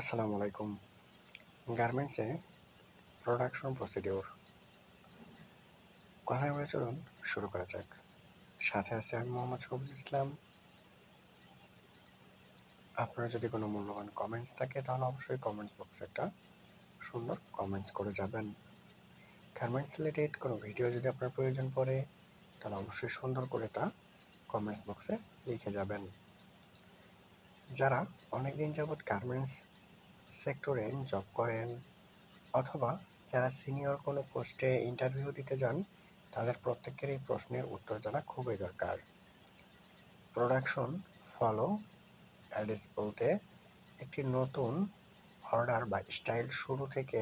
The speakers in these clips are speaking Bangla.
আসসালামু আলাইকুম। গার্মেন্টসে প্রোডাকশন প্রসিডিউর কথা বলে চলুন শুরু করা যাক। সাথে আছে আমি মোহাম্মদ সবুজ ইসলাম। আপনার যদি কোনো মূল্যবান কমেন্টস থাকে তাহলে অবশ্যই কমেন্টস বক্সে একটা সুন্দর কমেন্টস করে যাবেন। গার্মেন্টস রিলেটেড কোনো ভিডিও যদি আপনার প্রয়োজন পড়ে তাহলে অবশ্যই সুন্দর করে তা কমেন্টস বক্সে লিখে যাবেন। যারা অনেকদিন যাবৎ গার্মেন্টস সেক্টরে জব করেন অথবা যারা সিনিয়র কোনো পোস্টে ইন্টারভিউ দিতে যান তাদের প্রত্যেকের এই প্রশ্নের উত্তর জানা খুবই দরকার। প্রোডাকশন ফলো অ্যাডিস বলতে একটি নতুন অর্ডার বা স্টাইল শুরু থেকে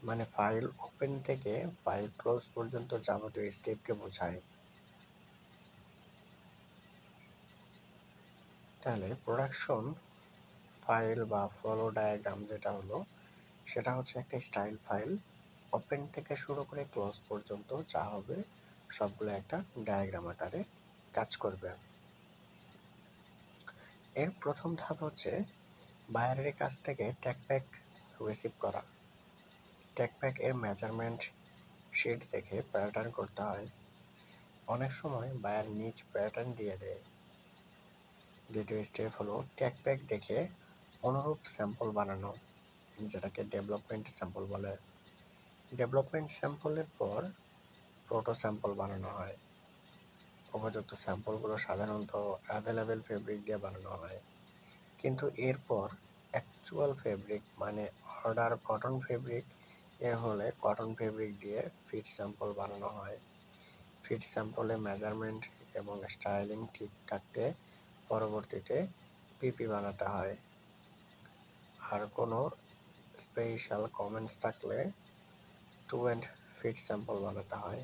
মানে ফাইল ওপেন থেকে ফাইল ক্লোজ পর্যন্ত যাবতীয় স্টেপকে বোঝায়। তাহলে প্রোডাকশন ফাইল বা ফলো ডায়াগ্রাম যেটা হলো সেটা হচ্ছে একটা স্টাইল ফাইল ওপেন থেকে শুরু করে ক্লোজ পর্যন্ত যা হবে সবগুলো একটা ডায়াগ্রাম আকারে কাজ করবে। এর প্রথম ধাপ হচ্ছে বায়ারের কাছ থেকে ট্যাগপ্যাক রিসিভ করা। ট্যাগপ্যাক এর মেজারমেন্ট শিট দেখে প্যাটার্ন করতে হয়। অনেক সময় বায়ার নিজ প্যাটার্ন দিয়ে দেয়। দ্বিতীয় স্টেপ হলো ট্যাগপ্যাক দেখে অনুরূপ স্যাম্পল বানানো, যেটাকে ডেভেলপমেন্ট স্যাম্পল বলে। ডেভেলপমেন্ট স্যাম্পলের পর প্রোটো স্যাম্পল বানানো হয়। উপযুক্ত স্যাম্পলগুলো সাধারণত অ্যাভেলেবেল ফেব্রিক দিয়ে বানানো হয়, কিন্তু এরপর অ্যাকচুয়াল ফেব্রিক মানে অর্ডার কটন ফেব্রিক এর হলে কটন ফেব্রিক দিয়ে ফিট স্যাম্পল বানানো হয়। ফিট স্যাম্পলে মেজারমেন্ট এবং স্টাইলিং ঠিক থাকতে পরবর্তীতে পিপি বানাতে হয়। আর কোনো স্পেশাল কমেন্টস থাকলে টু অ্যান্ড ফিট স্যাম্পল বানাতে হয়।